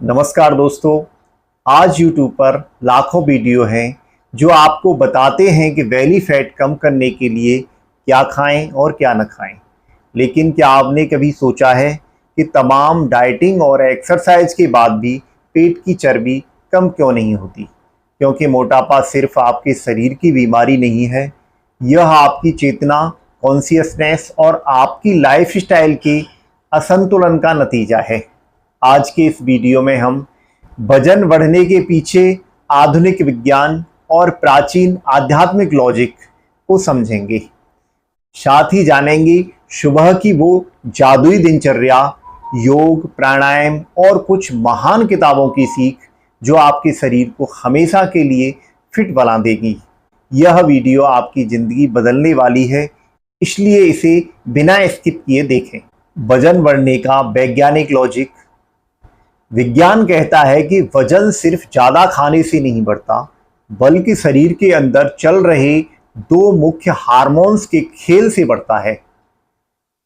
नमस्कार दोस्तों। आज YouTube पर लाखों वीडियो हैं जो आपको बताते हैं कि बेली फैट कम करने के लिए क्या खाएं और क्या न खाएं। लेकिन क्या आपने कभी सोचा है कि तमाम डाइटिंग और एक्सरसाइज के बाद भी पेट की चर्बी कम क्यों नहीं होती? क्योंकि मोटापा सिर्फ आपके शरीर की बीमारी नहीं है, यह आपकी चेतना, कॉन्शियसनेस और आपकी लाइफस्टाइल के असंतुलन का नतीजा है। आज के इस वीडियो में हम वजन बढ़ने के पीछे आधुनिक विज्ञान और प्राचीन आध्यात्मिक लॉजिक को समझेंगे। साथ ही जानेंगे सुबह की वो जादुई दिनचर्या, योग, प्राणायाम और कुछ महान किताबों की सीख जो आपके शरीर को हमेशा के लिए फिट बना देगी। यह वीडियो आपकी ज़िंदगी बदलने वाली है, इसलिए इसे बिना स्किप किए देखें। वजन बढ़ने का वैज्ञानिक लॉजिक। विज्ञान कहता है कि वजन सिर्फ ज़्यादा खाने से नहीं बढ़ता, बल्कि शरीर के अंदर चल रहे दो मुख्य हार्मोन्स के खेल से बढ़ता है।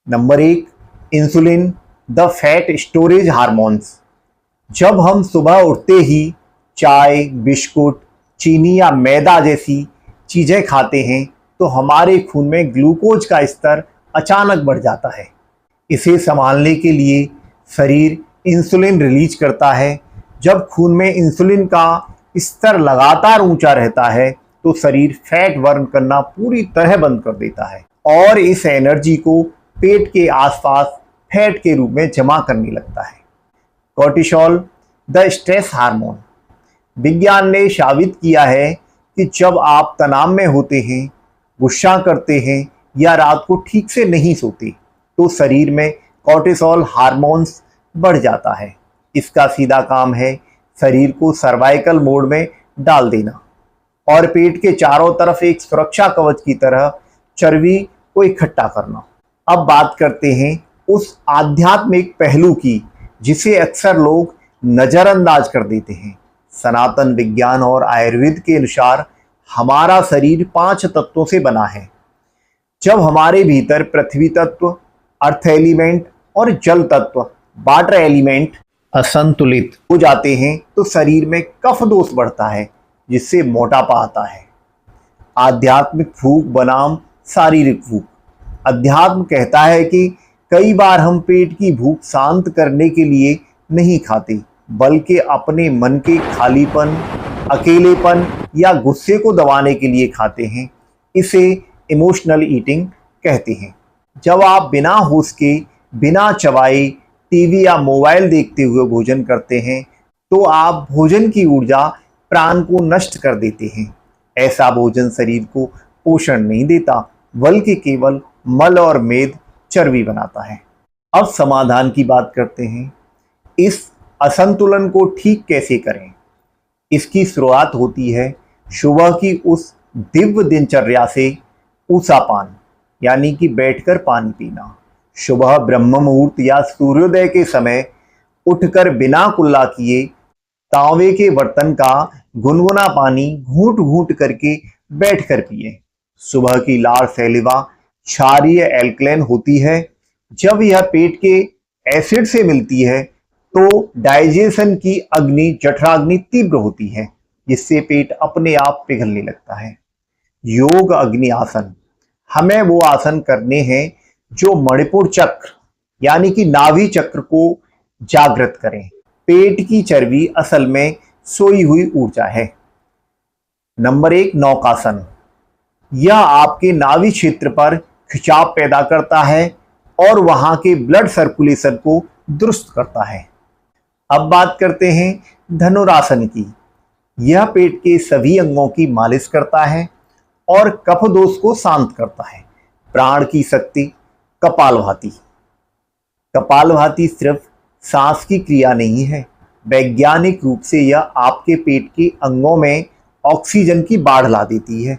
Number 1, insulin, the fat storage hormones. जब हम सुबह उठते ही चाय, बिस्कुट, चीनी या मैदा जैसी चीज़ें खाते हैं तो हमारे खून में ग्लूकोज का स्तर अचानक बढ़ जाता है। इसे संभालने के लिए शरीर इंसुलिन रिलीज करता है। जब खून में इंसुलिन का स्तर लगातार ऊंचा रहता है तो शरीर फैट बर्न करना पूरी तरह बंद कर देता है और इस एनर्जी को पेट के आसपास फैट के रूप में जमा करने लगता है। Cortisol, the stress hormone. विज्ञान ने साबित किया है कि जब आप तनाव में होते हैं, गुस्सा करते हैं या रात को ठीक से नहीं सोते तो शरीर में कोर्टिसोल हार्मोन्स बढ़ जाता है। इसका सीधा काम है शरीर को सर्वाइकल मोड में डाल देना और पेट के चारों तरफ एक सुरक्षा कवच की तरह चर्बी को इकट्ठा करना। अब बात करते हैं उस आध्यात्मिक पहलू की जिसे अक्सर लोग नज़रअंदाज कर देते हैं। सनातन विज्ञान और आयुर्वेद के अनुसार हमारा शरीर 5 तत्वों से बना है। जब हमारे भीतर पृथ्वी तत्व, अर्थ एलिमेंट और जल तत्व, वाटर एलिमेंट असंतुलित हो जाते हैं तो शरीर में कफ दोष बढ़ता है, जिससे मोटापा आता है। आध्यात्मिक भूख बनाम शारीरिक भूख। अध्यात्म कहता है कि कई बार हम पेट की भूख शांत करने के लिए नहीं खाते, बल्कि अपने मन के खालीपन, अकेलेपन या गुस्से को दबाने के लिए खाते हैं। इसे इमोशनल ईटिंग कहते हैं। जब आप बिना होश के, बिना चबाए टीवी या मोबाइल देखते हुए भोजन करते हैं तो आप भोजन की ऊर्जा, प्राण को नष्ट कर देते हैं। ऐसा भोजन शरीर को पोषण नहीं देता, बल्कि केवल मल और मेद, चर्बी बनाता है। अब समाधान की बात करते हैं। इस असंतुलन को ठीक कैसे करें? इसकी शुरुआत होती है सुबह की उस दिव्य दिनचर्या से। ऊषापान यानी कि बैठकर पानी पीना। सुबह ब्रह्म मुहूर्त या सूर्योदय के समय उठकर बिना कुल्ला किए तांबे के बर्तन का गुनगुना पानी घूंट घूंट करके बैठकर पिए। सुबह की लाल सैलिवा क्षारीय एल्कलाइन होती है। जब यह पेट के एसिड से मिलती है तो डाइजेशन की अग्नि, जठराग्नि तीव्र होती है, जिससे पेट अपने आप पिघलने लगता है। योग अग्नि आसन। हमें वो आसन करने हैं जो मणिपुर चक्र यानी कि नाभि चक्र को जागृत करें। पेट की चर्बी असल में सोई हुई ऊर्जा है। नंबर 1, नौकासन। यह आपके नाभि क्षेत्र पर खिंचाव पैदा करता है और वहां के ब्लड सर्कुलेशन को दुरुस्त करता है। अब बात करते हैं धनुरासन की। यह पेट के सभी अंगों की मालिश करता है और कफ दोष को शांत करता है। प्राण की शक्ति। कपालभाति। कपालभाति सिर्फ सांस की क्रिया नहीं है, वैज्ञानिक रूप से यह आपके पेट के अंगों में ऑक्सीजन की बाढ़ ला देती है,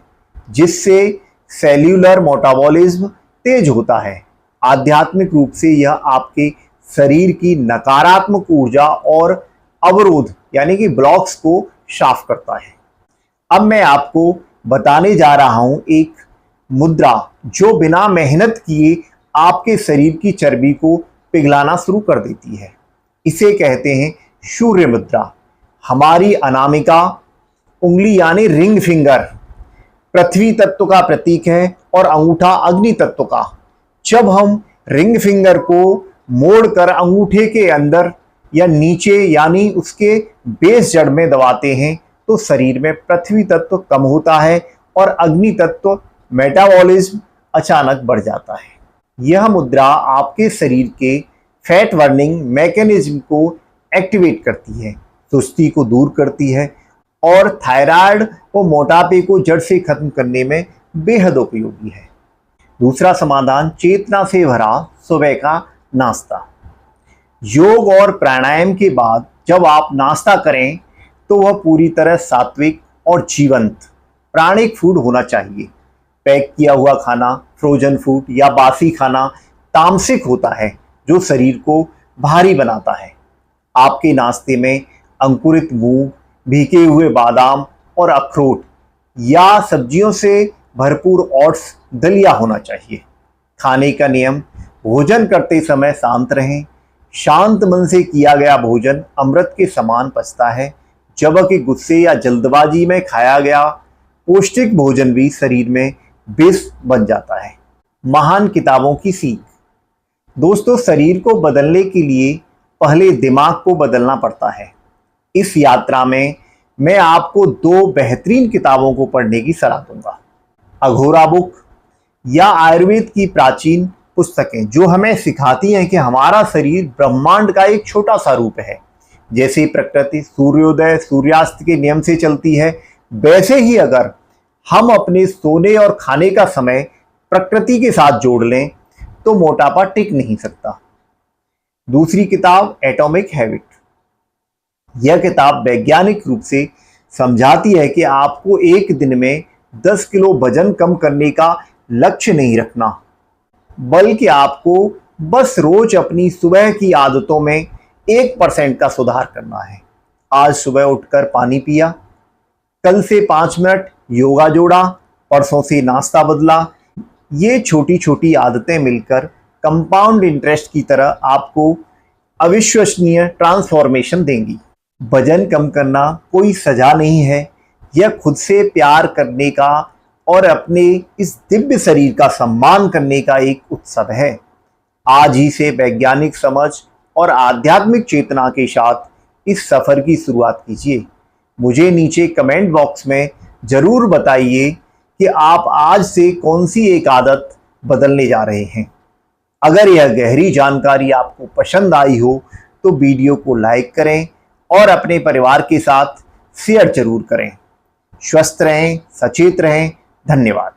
जिससे सेल्यूलर मेटाबॉलिज्म तेज होता है। आध्यात्मिक रूप से यह आपके शरीर की नकारात्मक ऊर्जा और अवरोध यानी कि ब्लॉक्स को साफ करता है। अब मैं आपको बताने जा रहा हूं एक मुद्रा जो बिना मेहनत किए आपके शरीर की चर्बी को पिघलाना शुरू कर देती है। इसे कहते हैं सूर्य मुद्रा। हमारी अनामिका उंगली यानी रिंग फिंगर पृथ्वी तत्व का प्रतीक है और अंगूठा अग्नि तत्व का। जब हम रिंग फिंगर को मोड़कर अंगूठे के अंदर या नीचे यानी उसके बेस जड़ में दबाते हैं तो शरीर में पृथ्वी तत्व कम होता है और अग्नि तत्व मेटाबॉलिज्म अचानक बढ़ जाता है। यह मुद्रा आपके शरीर के फैट बर्निंग मैकेनिज्म को एक्टिवेट करती है, सुस्ती को दूर करती है और थायराइड व मोटापे को जड़ से खत्म करने में बेहद उपयोगी है। दूसरा समाधान, चेतना से भरा सुबह का नाश्ता। योग और प्राणायाम के बाद जब आप नाश्ता करें तो वह पूरी तरह सात्विक और जीवंत प्राणिक फूड होना चाहिए। पैक किया हुआ खाना, फ्रोजन फूड या बासी खाना तामसिक होता है जो शरीर को भारी बनाता है। आपके नाश्ते में अंकुरित मूंग, भीगे हुए बादाम और अखरोट या सब्जियों से भरपूर ओट्स, दलिया होना चाहिए। खाने का नियम, भोजन करते समय शांत रहें। शांत मन से किया गया भोजन अमृत के समान पचता है, जबकि गुस्से या जल्दबाजी में खाया गया पौष्टिक भोजन भी शरीर में विष बन जाता है। महान किताबों की सीख। दोस्तों, शरीर को बदलने के लिए पहले दिमाग को बदलना पड़ता है। इस यात्रा में मैं आपको 2 बेहतरीन किताबों को पढ़ने की सलाह दूंगा। अघोरा बुक या आयुर्वेद की प्राचीन पुस्तकें जो हमें सिखाती हैं कि हमारा शरीर ब्रह्मांड का एक छोटा सा रूप है। जैसे प्रकृति सूर्योदय सूर्यास्त के नियम से चलती है, वैसे ही अगर हम अपने सोने और खाने का समय प्रकृति के साथ जोड़ लें तो मोटापा टिक नहीं सकता। दूसरी किताब, एटॉमिक हैबिट। यह किताब वैज्ञानिक रूप से समझाती है कि आपको एक दिन में 10 किलो वजन कम करने का लक्ष्य नहीं रखना, बल्कि आपको बस रोज अपनी सुबह की आदतों में 1% का सुधार करना है। आज सुबह उठकर पानी पिया, कल से 5 मिनट योगा जोड़ा, परसों से नाश्ता बदला। ये छोटी छोटी आदतें मिलकर कंपाउंड इंटरेस्ट की तरह आपको अविश्वसनीय ट्रांसफॉर्मेशन देंगी। वजन कम करना कोई सजा नहीं है, यह खुद से प्यार करने का और अपने इस दिव्य शरीर का सम्मान करने का एक उत्सव है। आज ही से वैज्ञानिक समझ और आध्यात्मिक चेतना के साथ इस सफर की शुरुआत कीजिए। मुझे नीचे कमेंट बॉक्स में जरूर बताइए कि आप आज से कौन सी एक आदत बदलने जा रहे हैं। अगर यह गहरी जानकारी आपको पसंद आई हो तो वीडियो को लाइक करें और अपने परिवार के साथ शेयर जरूर करें। स्वस्थ रहें, सचेत रहें। धन्यवाद।